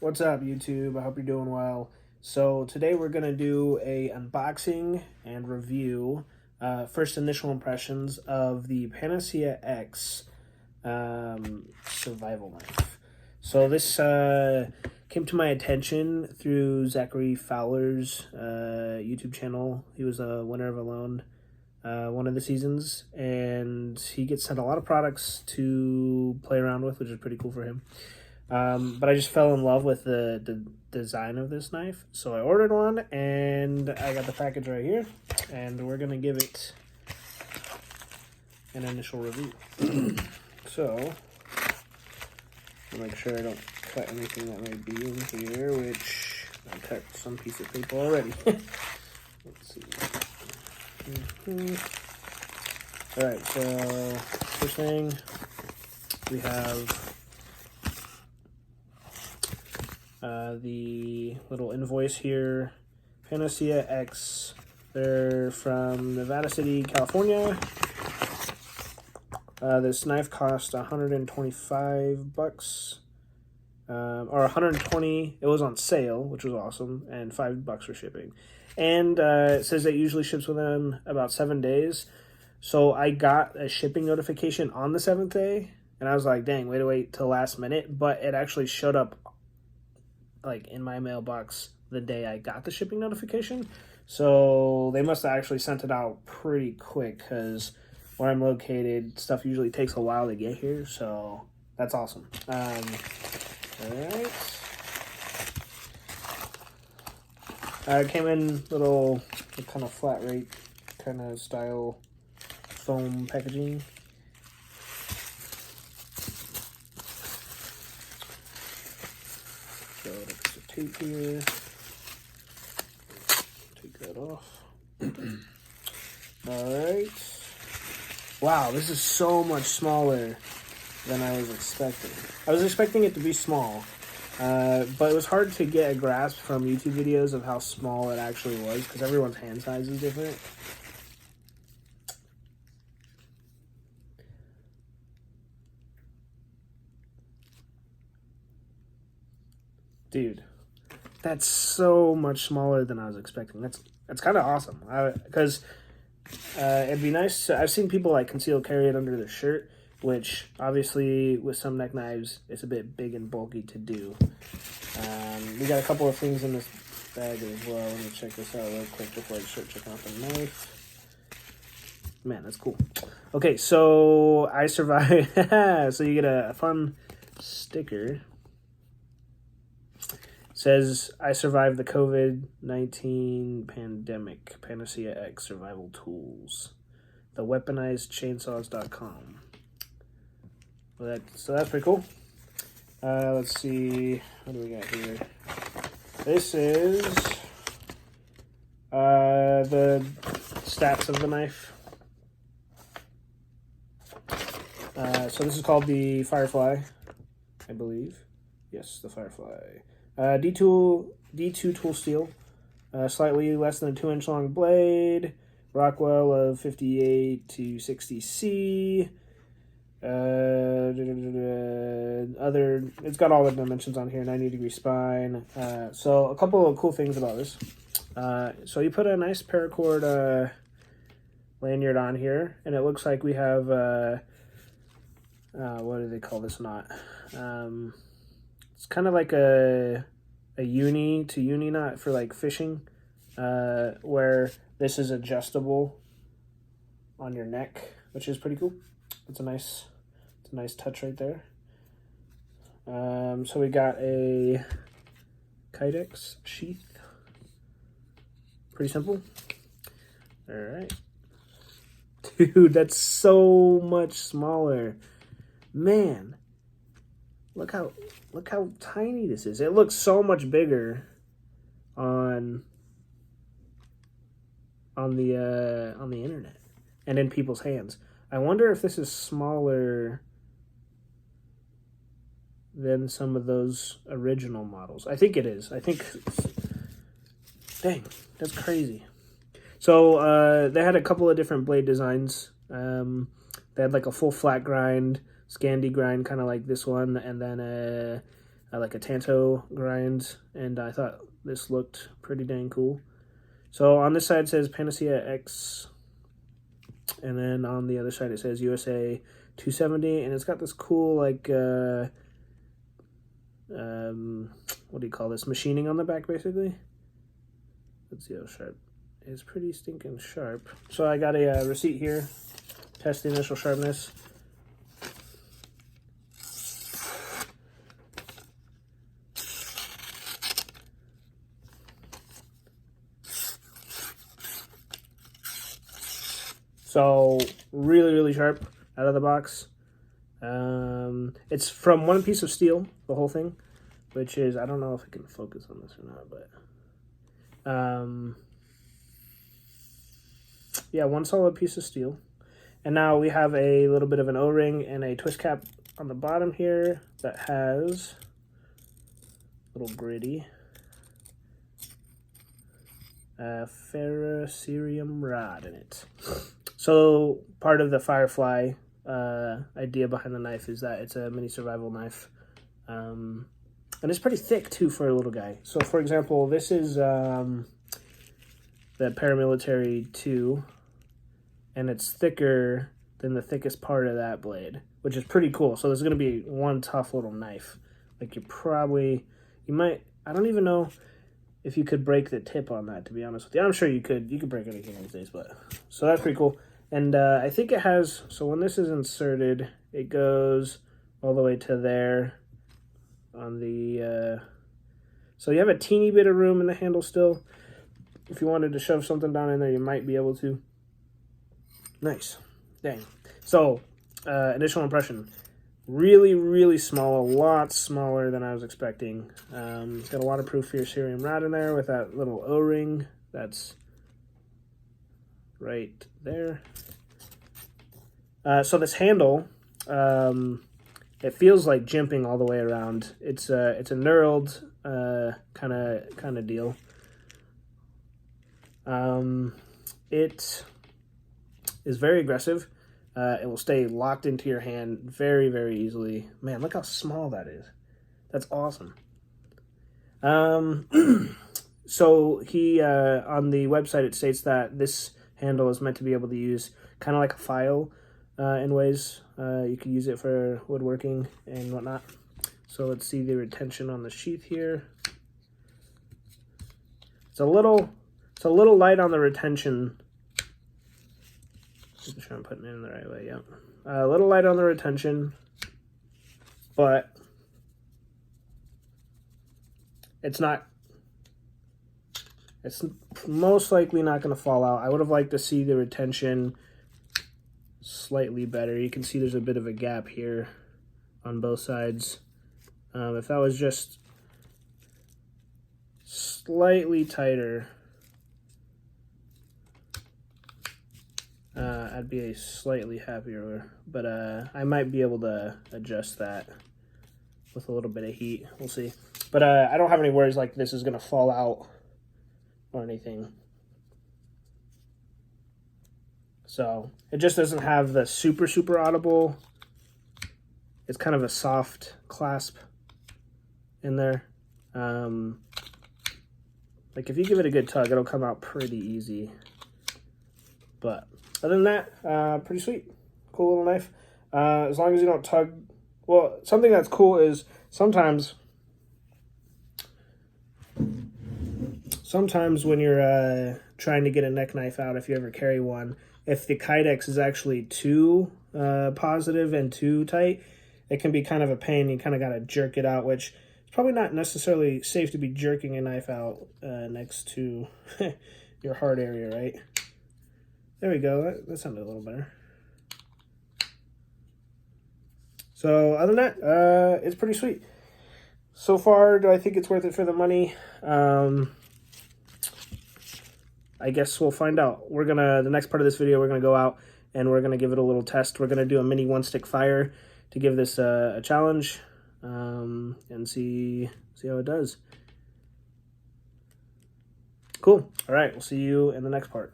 What's up, YouTube? I hope you're doing well. So today we're going to do a unboxing and review, first initial impressions of the Panacea X survival knife. So this came to my attention through Zachary Fowler's YouTube channel. He was a winner of a loan one of the seasons, and he gets sent a lot of products to play around with, which is pretty cool for him. But I just fell in love with the design of this knife, so I ordered one, and I got the package right here, and we're going to give it an initial review. So, I'll make sure I don't cut anything that may be in here, which I cut some piece of paper already. Let's see. Alright, so first thing, we have the little invoice here. Panacea X. They're from Nevada City, California. This knife cost $125, or 120. It was on sale, which was awesome, and $5 for shipping. And it says it usually ships within about 7 days. So I got a shipping notification on the 7th day, and I was like, dang, way to wait till last minute. But it actually showed up like in my mailbox the day I got the shipping notification. So they must have actually sent it out pretty quick, because where I'm located, stuff usually takes a while to get here. So that's awesome. All right. It came in little kind of flat rate kind of style foam packaging. So that's the tape here. Take that off. Alright. Wow, this is so much smaller than I was expecting. I was expecting it to be small, but it was hard to get a grasp from YouTube videos of how small it actually was, because everyone's hand size is different. Dude, that's so much smaller than I was expecting. That's kind of awesome. Because it'd be nice. I've seen people like conceal carry it under their shirt, which obviously with some neck knives, it's a bit big and bulky to do. We got a couple of things in this bag as well. Let me check this out real quick before I start checking out the knife. Man, that's cool. Okay, so I survived. So you get a fun sticker. Says, I survived the COVID-19 pandemic. Panacea X Survival Tools. The weaponizedchainsaws.com. So that's pretty cool. Let's see. What do we got here? This is the stats of the knife. So this is called the FireFly, I believe. Yes, the FireFly. D2 tool steel, slightly less than a 2-inch long blade, Rockwell of 58 to 60C, it's got all the dimensions on here, 90-degree spine. So a couple of cool things about this. So you put a nice paracord lanyard on here, and it looks like we have, what do they call this knot? It's kind of like a uni to uni knot for like fishing, where this is adjustable on your neck, which is pretty cool. It's a nice touch right there. So we got a Kydex sheath. Pretty simple. All right, dude, that's so much smaller, man. Look how tiny this is. It looks so much bigger on the internet and in people's hands. I wonder if this is smaller than some of those original models. I think it is. Dang, that's crazy. So they had a couple of different blade designs. They had like a full flat grind, Scandi grind, kind of like this one, and then like a Tanto grind, and I thought this looked pretty dang cool. So on this side it says Panacea X, and then on the other side it says USA 270, and it's got this cool like what do you call this, machining on the back basically. Let's see how sharp. It's pretty stinking sharp. So I got a receipt here, test the initial sharpness. So really, really sharp out of the box. It's from one piece of steel, the whole thing, which is, I don't know if I can focus on this or not, but yeah, one solid piece of steel. And now we have a little bit of an O-ring and a twist cap on the bottom here that has a little gritty ferrocerium rod in it. So part of the Firefly idea behind the knife is that it's a mini survival knife. And it's pretty thick too for a little guy. So for example, this is the Paramilitary 2, and it's thicker than the thickest part of that blade, which is pretty cool. So there's going to be one tough little knife. Like you might, I don't even know if you could break the tip on that, to be honest with you. I'm sure you could break anything these days, but so that's pretty cool. And I think it has, so when this is inserted, it goes all the way to there on the, so you have a teeny bit of room in the handle still. If you wanted to shove something down in there, you might be able to. Nice. Dang. So, initial impression. Really, really small, a lot smaller than I was expecting. It's got a waterproof ferrocerium rod in there with that little O-ring that's right there. So this handle, it feels like jimping all the way around. It's a knurled kind of deal. It is very aggressive. It will stay locked into your hand very, very easily. Man, look how small that is. That's awesome. So he, on the website, it states that this handle is meant to be able to use kind of like a file in ways. You could use it for woodworking and whatnot. So let's see the retention on the sheath here. It's a little light on the retention. Make sure I'm putting it in the right way, yeah. A little light on the retention, but it's most likely not going to fall out. I would have liked to see the retention slightly better. You can see there's a bit of a gap here on both sides. If that was just slightly tighter, I'd be slightly happier, but I might be able to adjust that with a little bit of heat. We'll see. But I don't have any worries like this is going to fall out or anything. So it just doesn't have the super, super audible. It's kind of a soft clasp in there. Like if you give it a good tug, it'll come out pretty easy. But other than that, pretty sweet. Cool little knife. As long as you don't tug. Well, something that's cool is sometimes when you're trying to get a neck knife out, if you ever carry one, if the Kydex is actually too positive and too tight, it can be kind of a pain. You kind of got to jerk it out, which is probably not necessarily safe to be jerking a knife out next to your hard area, right? There we go. That sounded a little better. So other than that, it's pretty sweet. So far, do I think it's worth it for the money? I guess we'll find out. The next part of this video, we're gonna go out and we're gonna give it a little test. We're gonna do a mini one-stick fire to give this a challenge and see how it does. Cool. All right, we'll see you in the next part.